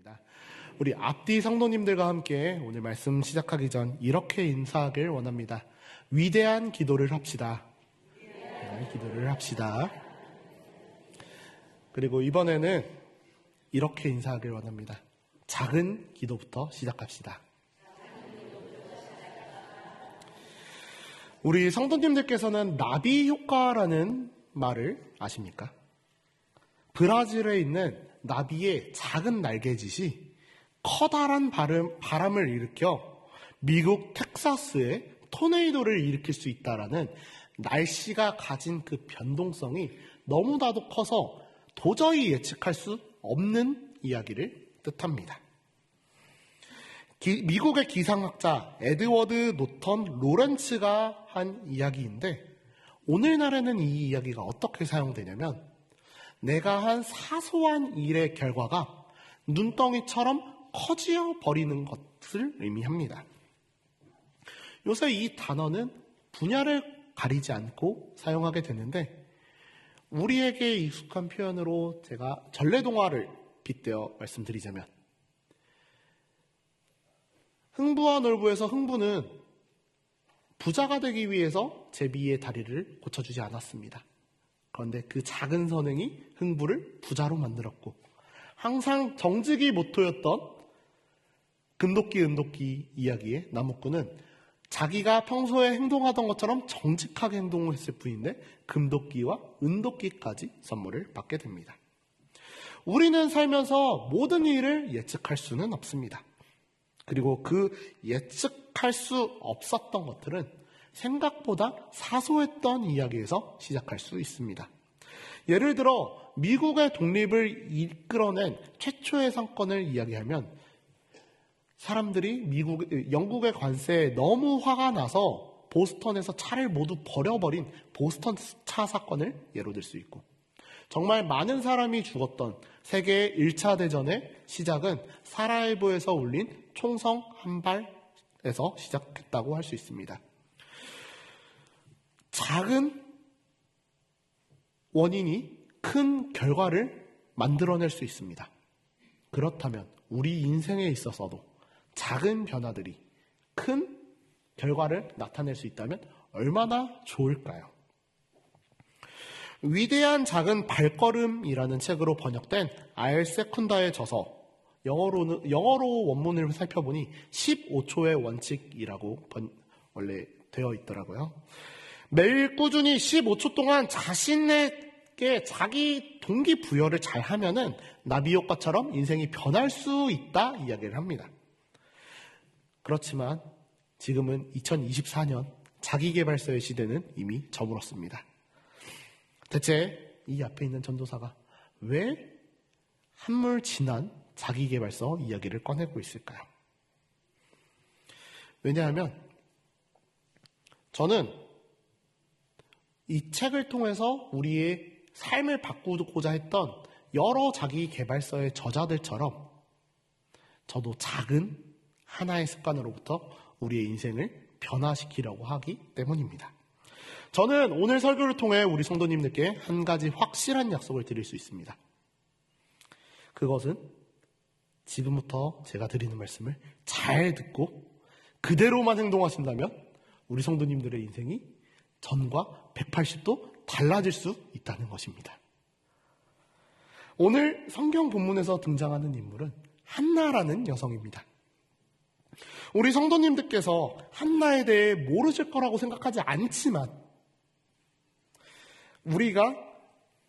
입니다. 우리 앞뒤 성도님들과 함께 오늘 말씀 시작하기 전 이렇게 인사하길 원합니다. 위대한 기도를 합시다. 기도를 합시다. 그리고 이번에는 이렇게 인사하길 원합니다. 작은 기도부터 시작합시다. 우리 성도님들께서는 나비 효과라는 말을 아십니까? 브라질에 있는 나비의 작은 날개짓이 커다란 바람을 일으켜 미국 텍사스에 토네이도를 일으킬 수 있다라는 날씨가 가진 그 변동성이 너무나도 커서 도저히 예측할 수 없는 이야기를 뜻합니다. 미국의 기상학자 에드워드 노턴 로렌츠가 한 이야기인데 오늘날에는 이 이야기가 어떻게 사용되냐면 내가 한 사소한 일의 결과가 눈덩이처럼 커지어 버리는 것을 의미합니다. 요새 이 단어는 분야를 가리지 않고 사용하게 되는데 우리에게 익숙한 표현으로 제가 전래동화를 빗대어 말씀드리자면 흥부와 놀부에서 흥부는 부자가 되기 위해서 제비의 다리를 고쳐주지 않았습니다. 그런데 그 작은 선행이 흥부를 부자로 만들었고 항상 정직이 모토였던 금도끼 은도끼 이야기의 나무꾼은 자기가 평소에 행동하던 것처럼 정직하게 행동을 했을 뿐인데 금도끼와 은도끼까지 선물을 받게 됩니다. 우리는 살면서 모든 일을 예측할 수는 없습니다. 그리고 그 예측할 수 없었던 것들은 생각보다 사소했던 이야기에서 시작할 수 있습니다. 예를 들어 미국의 독립을 이끌어낸 최초의 사건을 이야기하면 사람들이 영국의 관세에 너무 화가 나서 보스턴에서 차를 모두 버려버린 보스턴 차 사건을 예로 들 수 있고 정말 많은 사람이 죽었던 세계 1차 대전의 시작은 사라예보에서 울린 총성 한 발에서 시작했다고 할 수 있습니다. 작은 원인이 큰 결과를 만들어낼 수 있습니다. 그렇다면 우리 인생에 있어서도 작은 변화들이 큰 결과를 나타낼 수 있다면 얼마나 좋을까요? 위대한 작은 발걸음이라는 책으로 번역된 알 세쿤다의 저서 영어로 원문을 살펴보니 15초의 원칙이라고 원래 되어 있더라고요. 매일 꾸준히 15초 동안 자신에게 자기 동기부여를 잘 하면은 나비 효과처럼 인생이 변할 수 있다 이야기를 합니다. 그렇지만 지금은 2024년 자기계발서의 시대는 이미 저물었습니다. 대체 이 앞에 있는 전도사가 왜 한물 지난 자기계발서 이야기를 꺼내고 있을까요? 왜냐하면 저는 이 책을 통해서 우리의 삶을 바꾸고자 했던 여러 자기계발서의 저자들처럼 저도 작은 하나의 습관으로부터 우리의 인생을 변화시키려고 하기 때문입니다. 저는 오늘 설교를 통해 우리 성도님들께 한 가지 확실한 약속을 드릴 수 있습니다. 그것은 지금부터 제가 드리는 말씀을 잘 듣고 그대로만 행동하신다면 우리 성도님들의 인생이 전과 180도 달라질 수 있다는 것입니다. 오늘 성경 본문에서 등장하는 인물은 한나라는 여성입니다. 우리 성도님들께서 한나에 대해 모르실 거라고 생각하지 않지만 우리가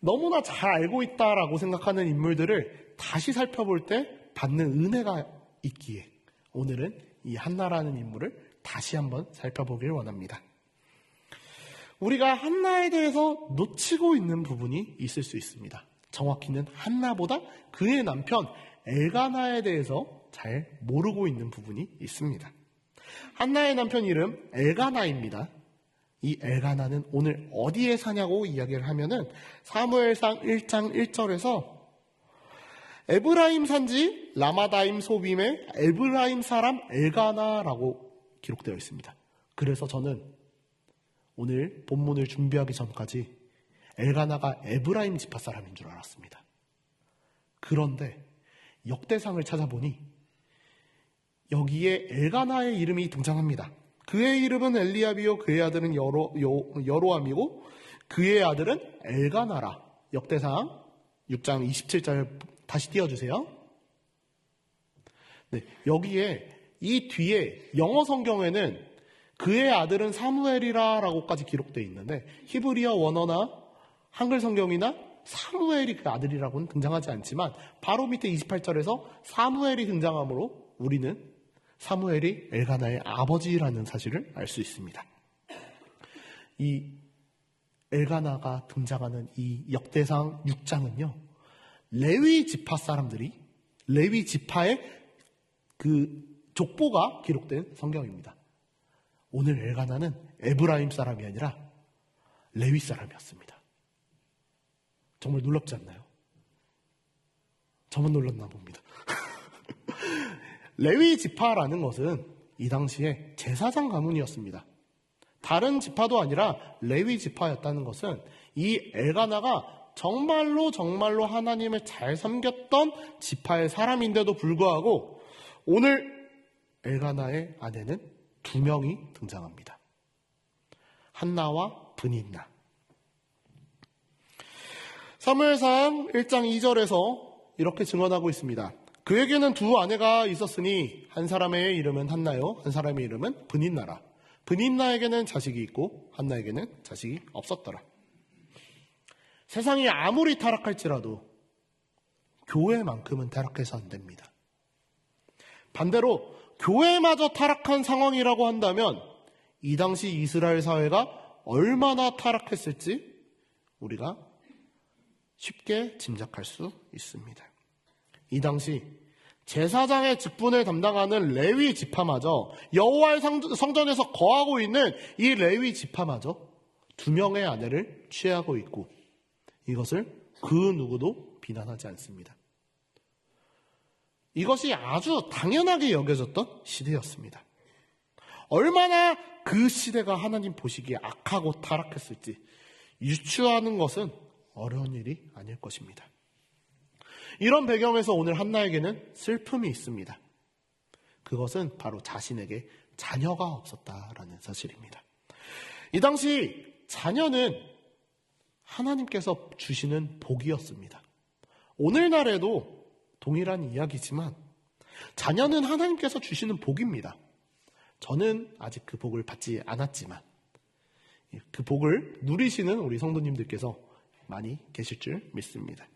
너무나 잘 알고 있다라고 생각하는 인물들을 다시 살펴볼 때 받는 은혜가 있기에 오늘은 이 한나라는 인물을 다시 한번 살펴보길 원합니다. 우리가 한나에 대해서 놓치고 있는 부분이 있을 수 있습니다. 정확히는 한나보다 그의 남편 엘가나에 대해서 잘 모르고 있는 부분이 있습니다. 한나의 남편 이름 엘가나입니다. 이 엘가나는 오늘 어디에 사냐고 이야기를 하면은 사무엘상 1장 1절에서 에브라임 산지 라마다임 소빔의 에브라임 사람 엘가나라고 기록되어 있습니다. 그래서 저는 오늘 본문을 준비하기 전까지 엘가나가 에브라임 지파 사람인 줄 알았습니다. 그런데 역대상을 찾아보니 여기에 엘가나의 이름이 등장합니다. 그의 이름은 엘리압이요 그의 아들은 여로함이고 그의 아들은 엘가나라. 역대상 6장 27절 다시 띄워주세요. 네, 여기에 이 뒤에 영어 성경에는 그의 아들은 사무엘이라 라고까지 기록되어 있는데 히브리어 원어나 한글 성경이나 사무엘이 그 아들이라고는 등장하지 않지만 바로 밑에 28절에서 사무엘이 등장하므로 우리는 사무엘이 엘가나의 아버지라는 사실을 알 수 있습니다. 이 엘가나가 등장하는 이 역대상 6장은요. 레위 지파 사람들이 레위 지파의 그 족보가 기록된 성경입니다. 오늘 엘가나는 에브라임 사람이 아니라 레위 사람이었습니다. 정말 놀랍지 않나요? 저만 놀랐나 봅니다. 레위 지파라는 것은 이 당시에 제사장 가문이었습니다. 다른 지파도 아니라 레위 지파였다는 것은 이 엘가나가 정말로 하나님을 잘 섬겼던 지파의 사람인데도 불구하고 오늘 엘가나의 아내는 2명이 등장합니다. 한나와 브닌나. 사무엘상 1장 2절에서 이렇게 증언하고 있습니다. 그에게는 2 아내가 있었으니 한 사람의 이름은 한나요 한 사람의 이름은 브닌나라. 브닌나에게는 자식이 있고 한나에게는 자식이 없었더라. 세상이 아무리 타락할지라도 교회만큼은 타락해서 안 됩니다. 반대로 교회마저 타락한 상황이라고 한다면 이 당시 이스라엘 사회가 얼마나 타락했을지 우리가 쉽게 짐작할 수 있습니다. 이 당시 제사장의 직분을 담당하는 레위 지파마저 여호와의 성전에서 거하고 있는 이 레위 지파마저 2명의 아내를 취하고 있고 이것을 그 누구도 비난하지 않습니다. 이것이 아주 당연하게 여겨졌던 시대였습니다. 얼마나 그 시대가 하나님 보시기에 악하고 타락했을지 유추하는 것은 어려운 일이 아닐 것입니다. 이런 배경에서 오늘 한나에게는 슬픔이 있습니다. 그것은 바로 자신에게 자녀가 없었다라는 사실입니다. 이 당시 자녀는 하나님께서 주시는 복이었습니다. 오늘날에도 동일한 이야기지만 자녀는 하나님께서 주시는 복입니다. 저는 아직 그 복을 받지 않았지만 그 복을 누리시는 우리 성도님들께서 많이 계실 줄 믿습니다.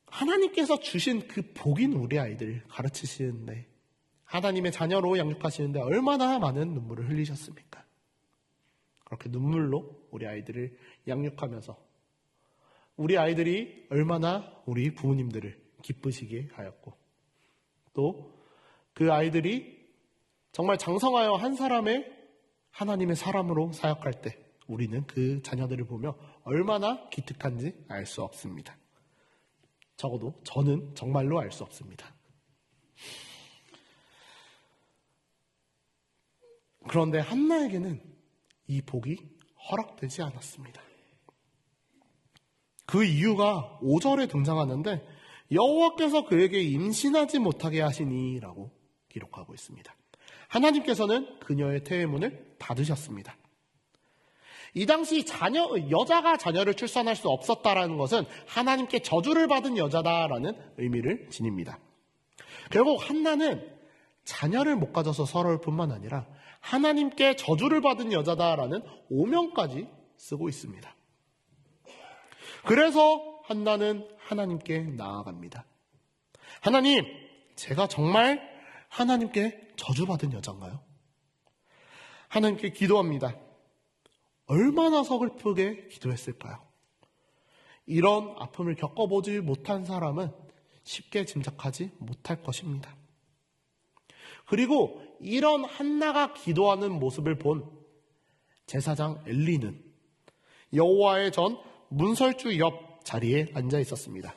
하나님께서 주신 그 복인 우리 아이들 가르치시는데 하나님의 자녀로 양육하시는데 얼마나 많은 눈물을 흘리셨습니까? 그렇게 눈물로 우리 아이들을 양육하면서 우리 아이들이 얼마나 우리 부모님들을 기쁘시게 하였고 또 그 아이들이 정말 장성하여 한 사람의 하나님의 사람으로 사역할 때 우리는 그 자녀들을 보며 얼마나 기특한지 알 수 없습니다. 적어도 저는 정말로 알 수 없습니다. 그런데 한나에게는 이 복이 허락되지 않았습니다. 그 이유가 5절에 등장하는데 여호와께서 그에게 임신하지 못하게 하시니라고 기록하고 있습니다. 하나님께서는 그녀의 태의문을 닫으셨습니다. 이 당시 여자가 자녀를 출산할 수 없었다라는 것은 하나님께 저주를 받은 여자다라는 의미를 지닙니다. 결국 한나는 자녀를 못 가져서 서러울 뿐만 아니라 하나님께 저주를 받은 여자다라는 오명까지 쓰고 있습니다. 그래서 한나는 하나님께 나아갑니다. 하나님, 제가 정말 하나님께 저주받은 여자인가요? 하나님께 기도합니다. 얼마나 서글프게 기도했을까요? 이런 아픔을 겪어보지 못한 사람은 쉽게 짐작하지 못할 것입니다. 그리고 이런 한나가 기도하는 모습을 본 제사장 엘리는 여호와의 전 문설주 옆 자리에 앉아 있었습니다.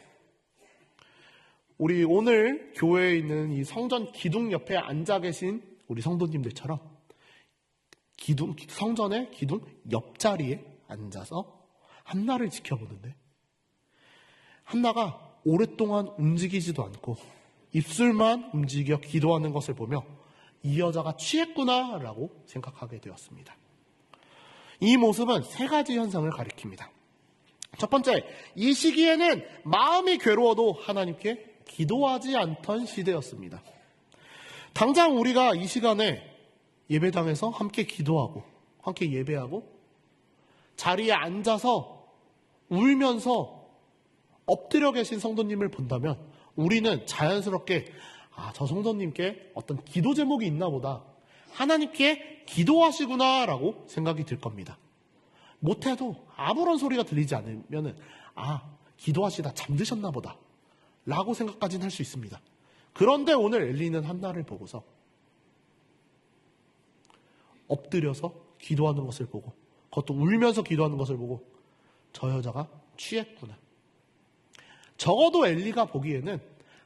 우리 오늘 교회에 있는 이 성전 기둥 옆에 앉아 계신 우리 성도님들처럼 성전의 기둥 옆자리에 앉아서 한나를 지켜보는데 한나가 오랫동안 움직이지도 않고 입술만 움직여 기도하는 것을 보며 이 여자가 취했구나라고 생각하게 되었습니다. 이 모습은 세 가지 현상을 가리킵니다. 첫 번째, 이 시기에는 마음이 괴로워도 하나님께 기도하지 않던 시대였습니다. 당장 우리가 이 시간에 예배당에서 함께 기도하고 함께 예배하고 자리에 앉아서 울면서 엎드려 계신 성도님을 본다면 우리는 자연스럽게 저 성도님께 어떤 기도 제목이 있나 보다, 하나님께 기도하시구나라고 생각이 들 겁니다. 못해도 아무런 소리가 들리지 않으면 기도하시다 잠드셨나 보다 라고 생각까지는 할 수 있습니다. 그런데 오늘 엘리는 한나를 보고서 엎드려서 기도하는 것을 보고, 그것도 울면서 기도하는 것을 보고 저 여자가 취했구나. 적어도 엘리가 보기에는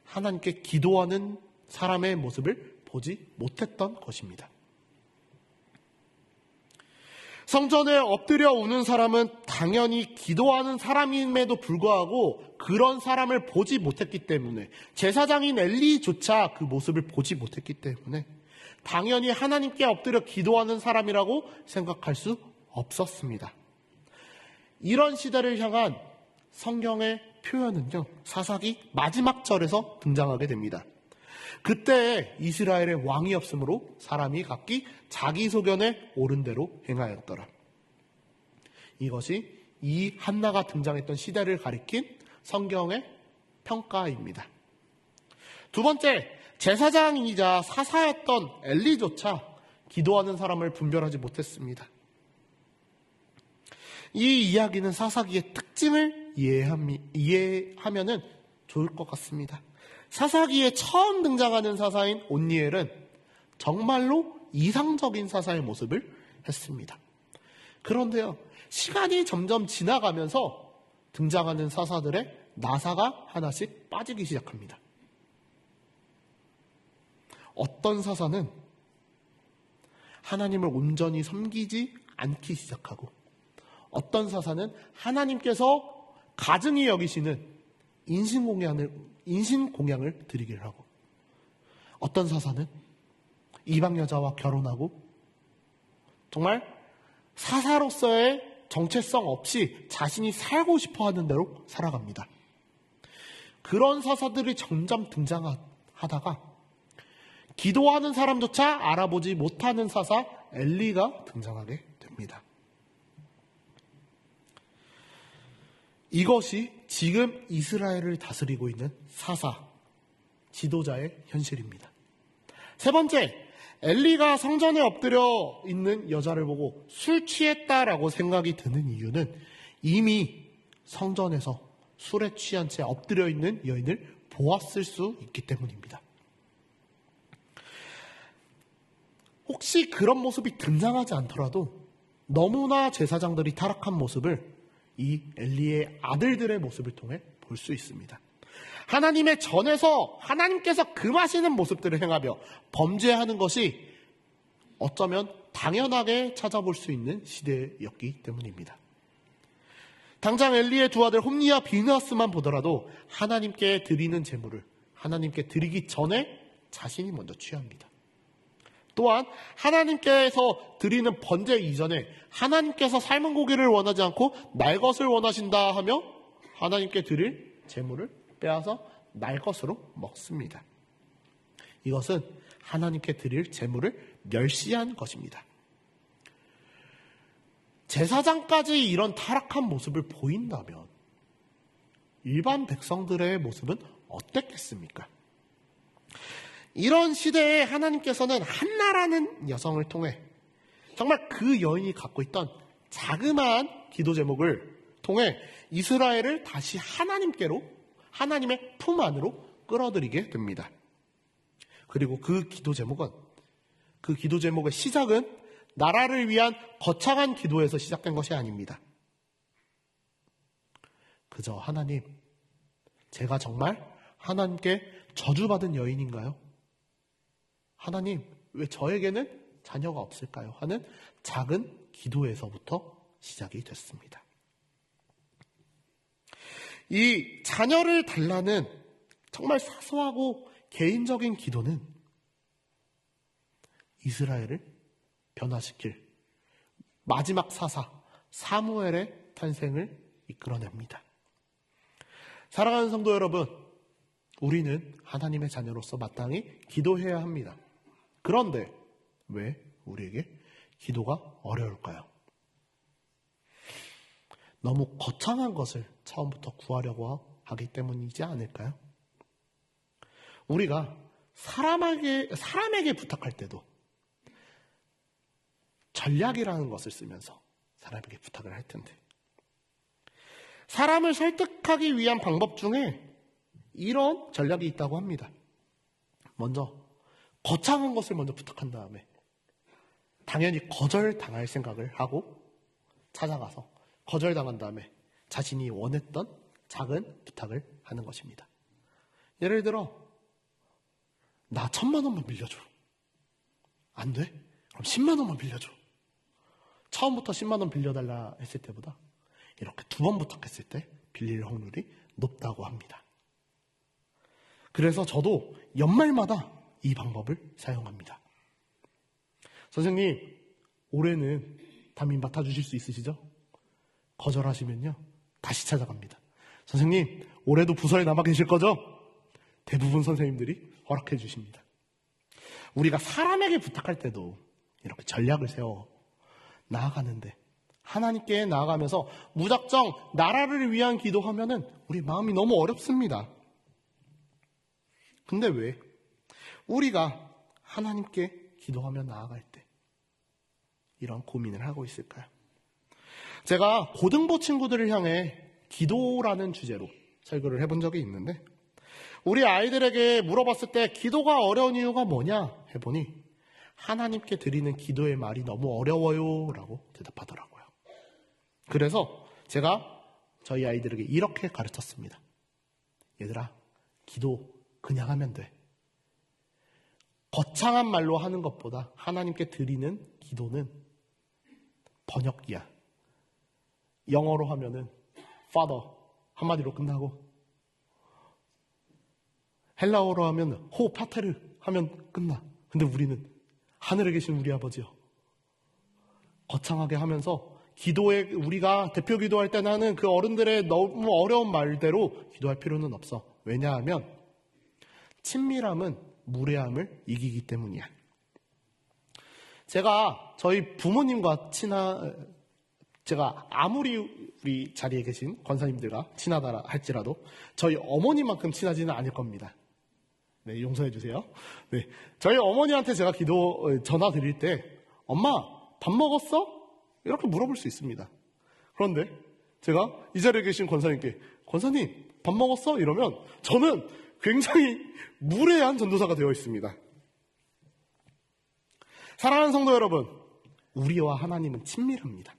하나님께 기도하는 사람의 모습을 보지 못했던 것입니다. 성전에 엎드려 우는 사람은 당연히 기도하는 사람임에도 불구하고 그런 사람을 보지 못했기 때문에, 제사장인 엘리조차 그 모습을 보지 못했기 때문에 당연히 하나님께 엎드려 기도하는 사람이라고 생각할 수 없었습니다. 이런 시대를 향한 성경의 표현은요, 사사기 마지막 절에서 등장하게 됩니다. 그때 이스라엘의 왕이 없으므로 사람이 각기 자기 소견에 옳은 대로 행하였더라. 이것이 이 한나가 등장했던 시대를 가리킨 성경의 평가입니다. 두 번째, 제사장이자 사사였던 엘리조차 기도하는 사람을 분별하지 못했습니다. 이 이야기는 사사기의 특징을 이해하면 좋을 것 같습니다. 사사기에 처음 등장하는 사사인 온니엘은 정말로 이상적인 사사의 모습을 했습니다. 그런데요, 시간이 점점 지나가면서 등장하는 사사들의 나사가 하나씩 빠지기 시작합니다. 어떤 사사는 하나님을 온전히 섬기지 않기 시작하고, 어떤 사사는 하나님께서 가증히 여기시는 인신공양을 드리기를 하고, 어떤 사사는 이방 여자와 결혼하고 정말 사사로서의 정체성 없이 자신이 살고 싶어 하는 대로 살아갑니다. 그런 사사들이 점점 등장하다가 기도하는 사람조차 알아보지 못하는 사사 엘리가 등장하게 됩니다. 이것이 지금 이스라엘을 다스리고 있는 사사, 지도자의 현실입니다. 세 번째, 엘리가 성전에 엎드려 있는 여자를 보고 술 취했다라고 생각이 드는 이유는 이미 성전에서 술에 취한 채 엎드려 있는 여인을 보았을 수 있기 때문입니다. 혹시 그런 모습이 등장하지 않더라도 너무나 제사장들이 타락한 모습을 이 엘리의 아들들의 모습을 통해 볼 수 있습니다. 하나님의 전에서 하나님께서 금하시는 모습들을 행하며 범죄하는 것이 어쩌면 당연하게 찾아볼 수 있는 시대였기 때문입니다. 당장 엘리의 두 아들 홈니와 비느하스만 보더라도 하나님께 드리는 제물을 하나님께 드리기 전에 자신이 먼저 취합니다. 또한 하나님께서 드리는 번제 이전에 하나님께서 삶은 고기를 원하지 않고 날 것을 원하신다 하며 하나님께 드릴 제물을 빼앗아 날 것으로 먹습니다. 이것은 하나님께 드릴 제물을 멸시한 것입니다. 제사장까지 이런 타락한 모습을 보인다면 일반 백성들의 모습은 어땠겠습니까? 이런 시대에 하나님께서는 한나라는 여성을 통해 정말 그 여인이 갖고 있던 자그마한 기도 제목을 통해 이스라엘을 다시 하나님께로, 하나님의 품 안으로 끌어들이게 됩니다. 그리고 그 기도 제목의 시작은 나라를 위한 거창한 기도에서 시작된 것이 아닙니다. 그저 하나님, 제가 정말 하나님께 저주받은 여인인가요? 하나님, 왜 저에게는 자녀가 없을까요? 하는 작은 기도에서부터 시작이 됐습니다. 이 자녀를 달라는 정말 사소하고 개인적인 기도는 이스라엘을 변화시킬 마지막 사사 사무엘의 탄생을 이끌어냅니다. 사랑하는 성도 여러분, 우리는 하나님의 자녀로서 마땅히 기도해야 합니다. 그런데 왜 우리에게 기도가 어려울까요? 너무 거창한 것을 처음부터 구하려고 하기 때문이지 않을까요? 우리가 사람에게 부탁할 때도 전략이라는 것을 쓰면서 사람에게 부탁을 할 텐데, 사람을 설득하기 위한 방법 중에 이런 전략이 있다고 합니다. 먼저 거창한 것을 먼저 부탁한 다음에 당연히 거절당할 생각을 하고 찾아가서 거절당한 다음에 자신이 원했던 작은 부탁을 하는 것입니다. 예를 들어, 나 1,000만 원만 빌려줘. 안 돼? 그럼 10만 원만 빌려줘. 처음부터 10만 원 빌려달라 했을 때보다 이렇게 2번 부탁했을 때 빌릴 확률이 높다고 합니다. 그래서 저도 연말마다 이 방법을 사용합니다. 선생님, 올해는 담임 맡아주실 수 있으시죠? 거절하시면요, 다시 찾아갑니다. 선생님, 올해도 부서에 남아 계실 거죠? 대부분 선생님들이 허락해 주십니다. 우리가 사람에게 부탁할 때도 이렇게 전략을 세워 나아가는데, 하나님께 나아가면서 무작정 나라를 위한 기도하면은 우리 마음이 너무 어렵습니다. 근데 왜 우리가 하나님께 기도하며 나아갈 때 이런 고민을 하고 있을까요? 제가 고등부 친구들을 향해 기도라는 주제로 설교를 해본 적이 있는데, 우리 아이들에게 물어봤을 때 기도가 어려운 이유가 뭐냐 해보니 하나님께 드리는 기도의 말이 너무 어려워요 라고 대답하더라고요. 그래서 제가 저희 아이들에게 이렇게 가르쳤습니다. 얘들아, 기도 그냥 하면 돼. 거창한 말로 하는 것보다 하나님께 드리는 기도는 번역기야. 영어로 하면은 Father 한마디로 끝나고, 헬라어로 하면 호 파테르 하면 끝나. 근데 우리는 하늘에 계신 우리 아버지요, 거창하게 하면서 기도에, 우리가 대표 기도할 때는 하는 그 어른들의 너무 어려운 말대로 기도할 필요는 없어. 왜냐하면 친밀함은 무례함을 이기기 때문이야. 제가 저희 부모님과 제가 아무리 우리 자리에 계신 권사님들과 친하다 할지라도 저희 어머니만큼 친하지는 않을 겁니다. 네, 용서해 주세요. 네, 저희 어머니한테 제가 전화 드릴 때 엄마 밥 먹었어? 이렇게 물어볼 수 있습니다. 그런데 제가 이 자리에 계신 권사님께 권사님 밥 먹었어? 이러면 저는 굉장히 무례한 전도사가 되어 있습니다. 사랑하는 성도 여러분, 우리와 하나님은 친밀합니다.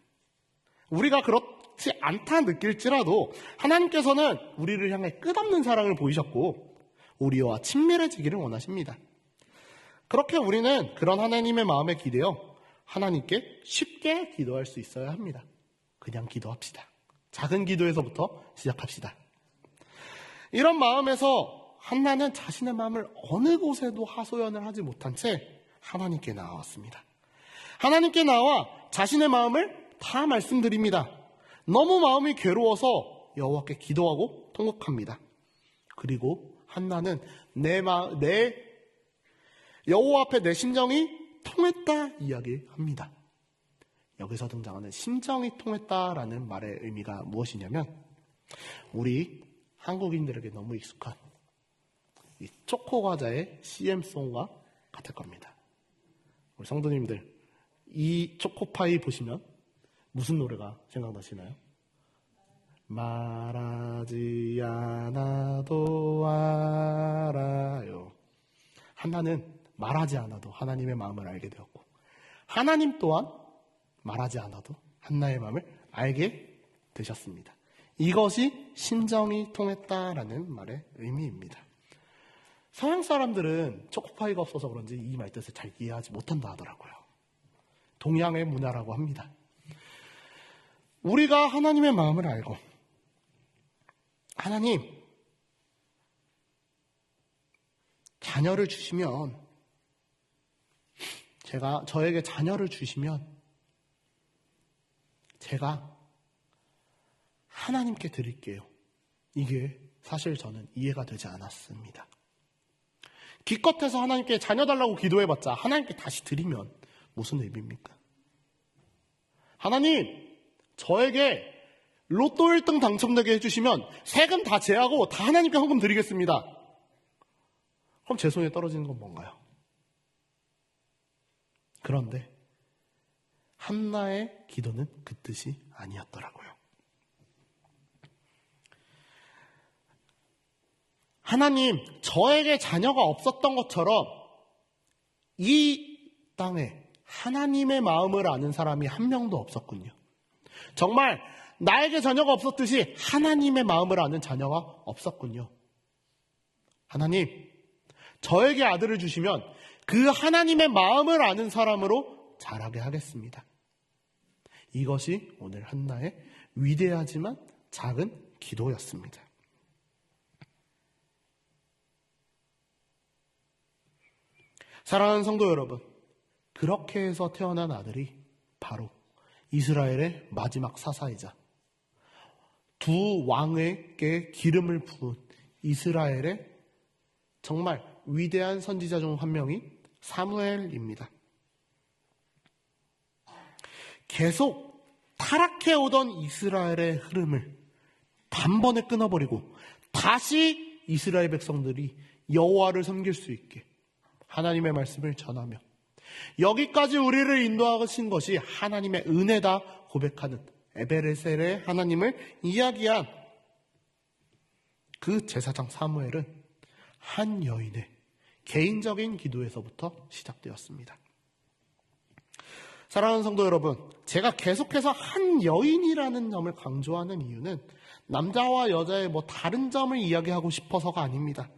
우리가 그렇지 않다 느낄지라도 하나님께서는 우리를 향해 끝없는 사랑을 보이셨고 우리와 친밀해지기를 원하십니다. 그렇게 우리는 그런 하나님의 마음에 기대어 하나님께 쉽게 기도할 수 있어야 합니다. 그냥 기도합시다. 작은 기도에서부터 시작합시다. 이런 마음에서 한나는 자신의 마음을 어느 곳에도 하소연을 하지 못한 채 하나님께 나왔습니다. 하나님께 나와 자신의 마음을 다 말씀드립니다. 너무 마음이 괴로워서 여호와께 기도하고 통곡합니다. 그리고 한나는 내 여호와 앞에 내 심정이 통했다 이야기합니다. 여기서 등장하는 심정이 통했다라는 말의 의미가 무엇이냐면 우리 한국인들에게 너무 익숙한 이 초코 과자의 CM송과 같을 겁니다. 우리 성도님들, 이 초코파이 보시면 무슨 노래가 생각나시나요? 말하지 않아도 알아요. 한나는 말하지 않아도 하나님의 마음을 알게 되었고 하나님 또한 말하지 않아도 한나의 마음을 알게 되셨습니다. 이것이 심정이 통했다라는 말의 의미입니다. 서양 사람들은 초코파이가 없어서 그런지 이 말뜻을 잘 이해하지 못한다 하더라고요. 동양의 문화라고 합니다. 우리가 하나님의 마음을 알고 하나님, 자녀를 주시면, 저에게 자녀를 주시면, 제가 하나님께 드릴게요. 이게 사실 저는 이해가 되지 않았습니다. 기껏해서 하나님께 자녀 달라고 기도해봤자 하나님께 다시 드리면 무슨 의미입니까? 하나님, 저에게 로또 1등 당첨되게 해주시면 세금 다 제하고 다 하나님께 헌금 드리겠습니다. 그럼 제 손에 떨어지는 건 뭔가요? 그런데 한나의 기도는 그 뜻이 아니었더라고요. 하나님, 저에게 자녀가 없었던 것처럼 이 땅에 하나님의 마음을 아는 사람이 한 명도 없었군요. 정말 나에게 자녀가 없었듯이 하나님의 마음을 아는 자녀가 없었군요. 하나님, 저에게 아들을 주시면 그 하나님의 마음을 아는 사람으로 자라게 하겠습니다. 이것이 오늘 한나의 위대하지만 작은 기도였습니다. 사랑하는 성도 여러분, 그렇게 해서 태어난 아들이 바로 이스라엘의 마지막 사사이자 두 왕에게 기름을 부은 이스라엘의 정말 위대한 선지자 중 한 명이 사무엘입니다. 계속 타락해오던 이스라엘의 흐름을 단번에 끊어버리고 다시 이스라엘 백성들이 여호와를 섬길 수 있게 하나님의 말씀을 전하며 여기까지 우리를 인도하신 것이 하나님의 은혜다 고백하는 에베레셀의 하나님을 이야기한 그 제사장 사무엘은 한 여인의 개인적인 기도에서부터 시작되었습니다. 사랑하는 성도 여러분, 제가 계속해서 한 여인이라는 점을 강조하는 이유는 남자와 여자의 다른 점을 이야기하고 싶어서가 아닙니다.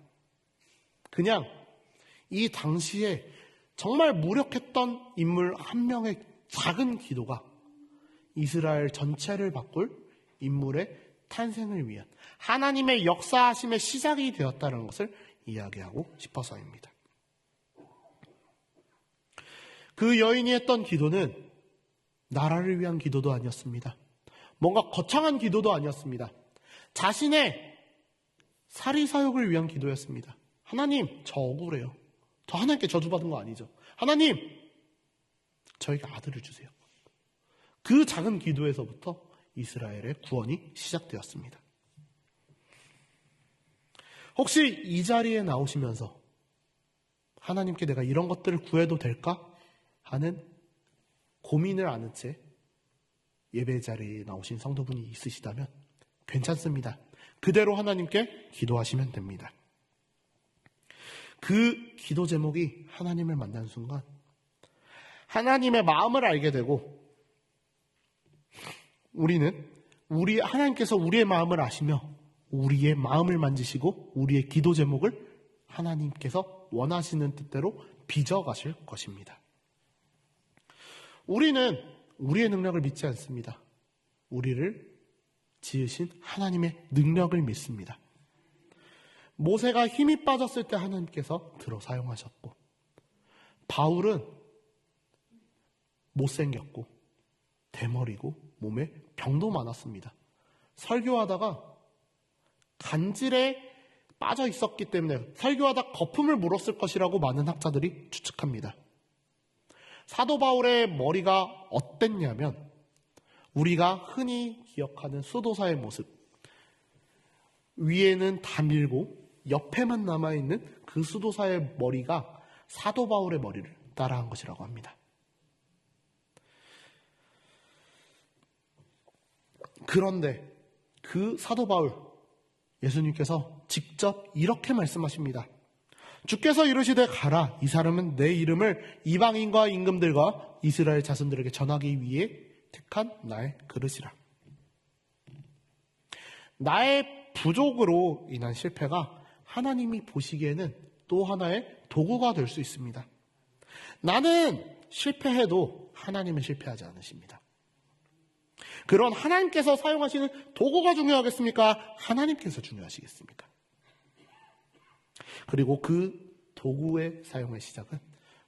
그냥 이 당시에 정말 무력했던 인물 한 명의 작은 기도가 이스라엘 전체를 바꿀 인물의 탄생을 위한 하나님의 역사하심의 시작이 되었다는 것을 이야기하고 싶어서입니다. 그 여인이 했던 기도는 나라를 위한 기도도 아니었습니다. 뭔가 거창한 기도도 아니었습니다. 자신의 사리사욕을 위한 기도였습니다. 하나님, 저 억울해요. 저 하나님께 저주받은 거 아니죠. 하나님, 저에게 아들을 주세요. 그 작은 기도에서부터 이스라엘의 구원이 시작되었습니다. 혹시 이 자리에 나오시면서 하나님께 내가 이런 것들을 구해도 될까? 하는 고민을 아는 채 예배 자리에 나오신 성도분이 있으시다면 괜찮습니다. 그대로 하나님께 기도하시면 됩니다. 그 기도 제목이 하나님을 만난 순간 하나님의 마음을 알게 되고 하나님께서 우리의 마음을 아시며 우리의 마음을 만지시고 우리의 기도 제목을 하나님께서 원하시는 뜻대로 빚어가실 것입니다. 우리는 우리의 능력을 믿지 않습니다. 우리를 지으신 하나님의 능력을 믿습니다. 모세가 힘이 빠졌을 때 하나님께서 들어 사용하셨고, 바울은 못생겼고 대머리고 몸에 병도 많았습니다. 설교하다가 간질에 빠져 있었기 때문에 설교하다 거품을 물었을 것이라고 많은 학자들이 추측합니다. 사도 바울의 머리가 어땠냐면 우리가 흔히 기억하는 수도사의 모습, 위에는 다 밀고 옆에만 남아있는 그 수도사의 머리가 사도 바울의 머리를 따라한 것이라고 합니다. 그런데 그 사도 바울, 예수님께서 직접 이렇게 말씀하십니다. 주께서 이르시되 가라, 이 사람은 내 이름을 이방인과 임금들과 이스라엘 자손들에게 전하기 위해 택한 나의 그릇이라. 나의 부족으로 인한 실패가 하나님이 보시기에는 또 하나의 도구가 될 수 있습니다. 나는 실패해도 하나님은 실패하지 않으십니다. 그런 하나님께서 사용하시는 도구가 중요하겠습니까? 하나님께서 중요하시겠습니까? 그리고 그 도구의 사용의 시작은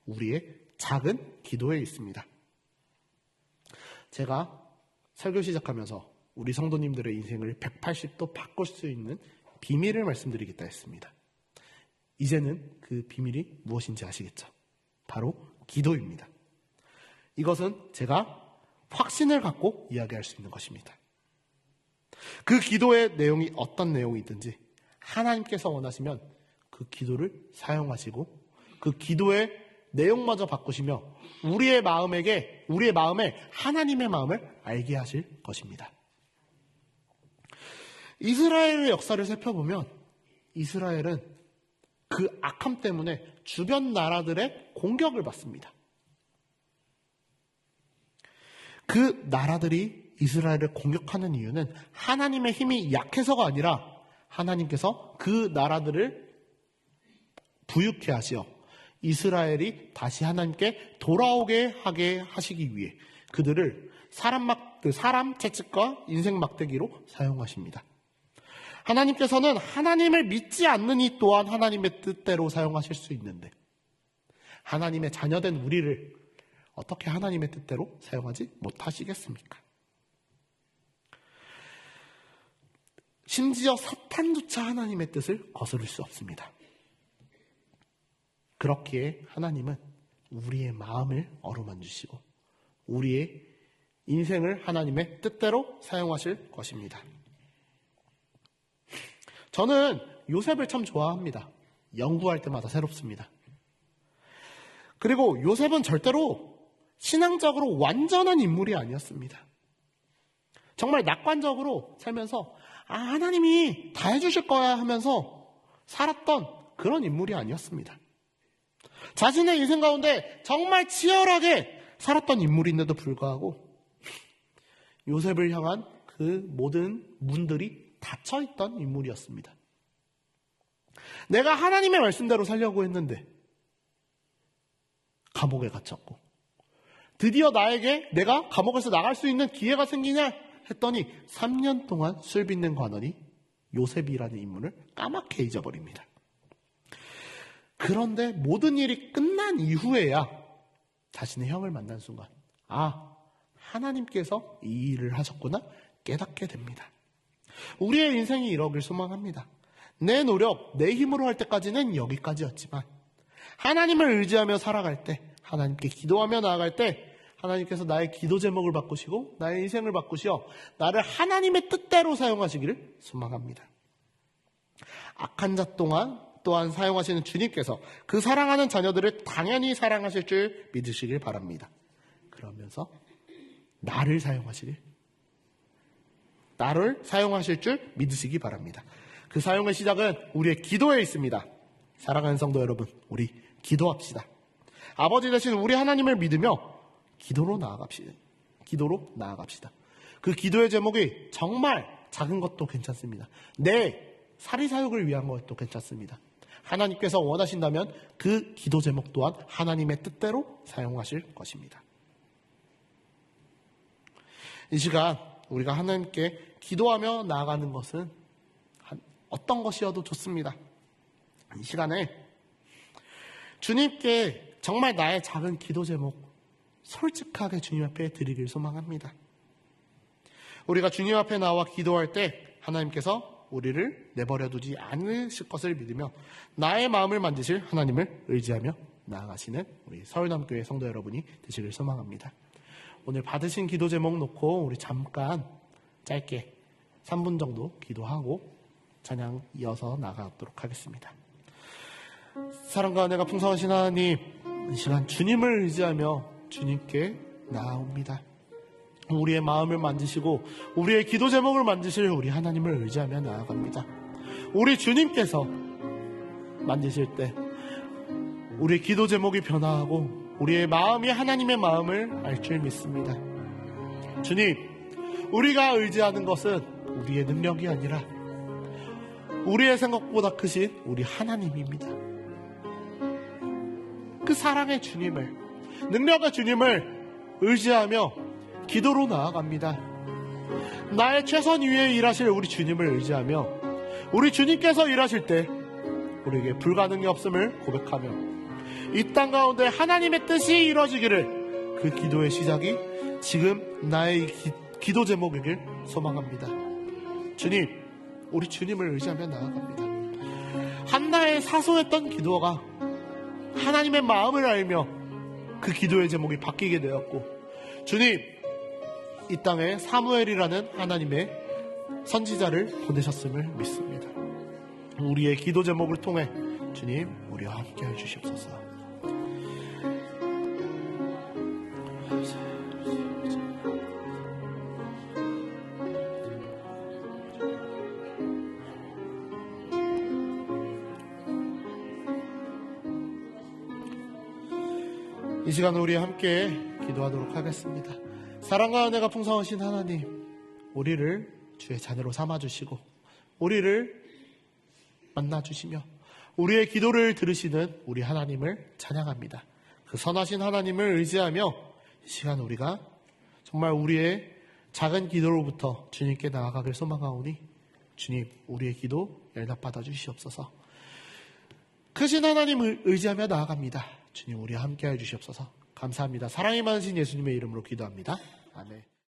우리의 작은 기도에 있습니다. 제가 설교 시작하면서 우리 성도님들의 인생을 180도 바꿀 수 있는 비밀을 말씀드리겠다 했습니다. 이제는 그 비밀이 무엇인지 아시겠죠? 바로 기도입니다. 이것은 제가 확신을 갖고 이야기할 수 있는 것입니다. 그 기도의 내용이 어떤 내용이든지 하나님께서 원하시면 그 기도를 사용하시고 그 기도의 내용마저 바꾸시며 우리의 마음에 하나님의 마음을 알게 하실 것입니다. 이스라엘의 역사를 살펴보면 이스라엘은 그 악함 때문에 주변 나라들의 공격을 받습니다. 그 나라들이 이스라엘을 공격하는 이유는 하나님의 힘이 약해서가 아니라 하나님께서 그 나라들을 부유케 하시어 이스라엘이 다시 하나님께 돌아오게 하게 하시기 위해 그들을 사람 채찍과 인생 막대기로 사용하십니다. 하나님께서는 하나님을 믿지 않는 이 또한 하나님의 뜻대로 사용하실 수 있는데 하나님의 자녀된 우리를 어떻게 하나님의 뜻대로 사용하지 못하시겠습니까? 심지어 사탄조차 하나님의 뜻을 거스를 수 없습니다. 그렇기에 하나님은 우리의 마음을 어루만지시고 우리의 인생을 하나님의 뜻대로 사용하실 것입니다. 저는 요셉을 참 좋아합니다. 연구할 때마다 새롭습니다. 그리고 요셉은 절대로 신앙적으로 완전한 인물이 아니었습니다. 정말 낙관적으로 살면서 하나님이 다 해주실 거야 하면서 살았던 그런 인물이 아니었습니다. 자신의 인생 가운데 정말 치열하게 살았던 인물인데도 불구하고 요셉을 향한 그 모든 문들이 닫혀있던 인물이었습니다. 내가 하나님의 말씀대로 살려고 했는데 감옥에 갇혔고 드디어 나에게 내가 감옥에서 나갈 수 있는 기회가 생기냐 했더니 3년 동안 술 빚는 관원이 요셉이라는 인물을 까맣게 잊어버립니다. 그런데 모든 일이 끝난 이후에야 자신의 형을 만난 순간 하나님께서 이 일을 하셨구나 깨닫게 됩니다. 우리의 인생이 이러길 소망합니다. 내 노력, 내 힘으로 할 때까지는 여기까지였지만 하나님을 의지하며 살아갈 때, 하나님께 기도하며 나아갈 때 하나님께서 나의 기도 제목을 바꾸시고 나의 인생을 바꾸시어 나를 하나님의 뜻대로 사용하시기를 소망합니다. 악한 자 또한 사용하시는 주님께서 그 사랑하는 자녀들을 당연히 사랑하실 줄 믿으시길 바랍니다. 그러면서 나를 사용하실 줄 믿으시기 바랍니다. 그 사용의 시작은 우리의 기도에 있습니다. 사랑하는 성도 여러분, 우리 기도합시다. 아버지 되신 우리 하나님을 믿으며 기도로 나아갑시다. 그 기도의 제목이 정말 작은 것도 괜찮습니다. 내 사리사욕을 위한 것도 괜찮습니다. 하나님께서 원하신다면 그 기도 제목 또한 하나님의 뜻대로 사용하실 것입니다. 이 시간 우리가 하나님께 기도하며 나아가는 것은 어떤 것이어도 좋습니다. 이 시간에 주님께 정말 나의 작은 기도 제목 솔직하게 주님 앞에 드리길 소망합니다. 우리가 주님 앞에 나와 기도할 때 하나님께서 우리를 내버려 두지 않으실 것을 믿으며 나의 마음을 만지실 하나님을 의지하며 나아가시는 우리 서울남교회 성도 여러분이 되시길 소망합니다. 오늘 받으신 기도 제목 놓고 우리 잠깐 짧게 3분 정도 기도하고 찬양 이어서 나가도록 하겠습니다. 사랑과 은혜가 풍성하신 하나님, 이 시간 주님을 의지하며 주님께 나아옵니다. 우리의 마음을 만지시고 우리의 기도 제목을 만지실 우리 하나님을 의지하며 나아갑니다. 우리 주님께서 만지실 때 우리의 기도 제목이 변화하고 우리의 마음이 하나님의 마음을 알 줄 믿습니다. 주님, 우리가 의지하는 것은 우리의 능력이 아니라 우리의 생각보다 크신 우리 하나님입니다. 그 사랑의 주님을, 능력의 주님을 의지하며 기도로 나아갑니다. 나의 최선 위에 일하실 우리 주님을 의지하며 우리 주님께서 일하실 때 우리에게 불가능이 없음을 고백하며 이 땅 가운데 하나님의 뜻이 이루어지기를 그 기도의 시작이 지금 나의 기도 제목이길 소망합니다. 주님, 우리 주님을 의지하며 나아갑니다. 한나의 사소했던 기도가 하나님의 마음을 알며 그 기도의 제목이 바뀌게 되었고, 주님, 이 땅에 사무엘이라는 하나님의 선지자를 보내셨음을 믿습니다. 우리의 기도 제목을 통해 주님, 우리와 함께 해주시옵소서. 이 시간 우리 함께 기도하도록 하겠습니다. 사랑과 은혜가 풍성하신 하나님, 우리를 주의 자녀로 삼아주시고 우리를 만나주시며 우리의 기도를 들으시는 우리 하나님을 찬양합니다. 그 선하신 하나님을 의지하며 이 시간 우리가 정말 우리의 작은 기도로부터 주님께 나아가길 소망하오니 주님, 우리의 기도 연락받아 주시옵소서. 크신 하나님을 의지하며 나아갑니다. 주님, 우리와 함께 해주시옵소서. 감사합니다. 사랑이 많으신 예수님의 이름으로 기도합니다. 아멘.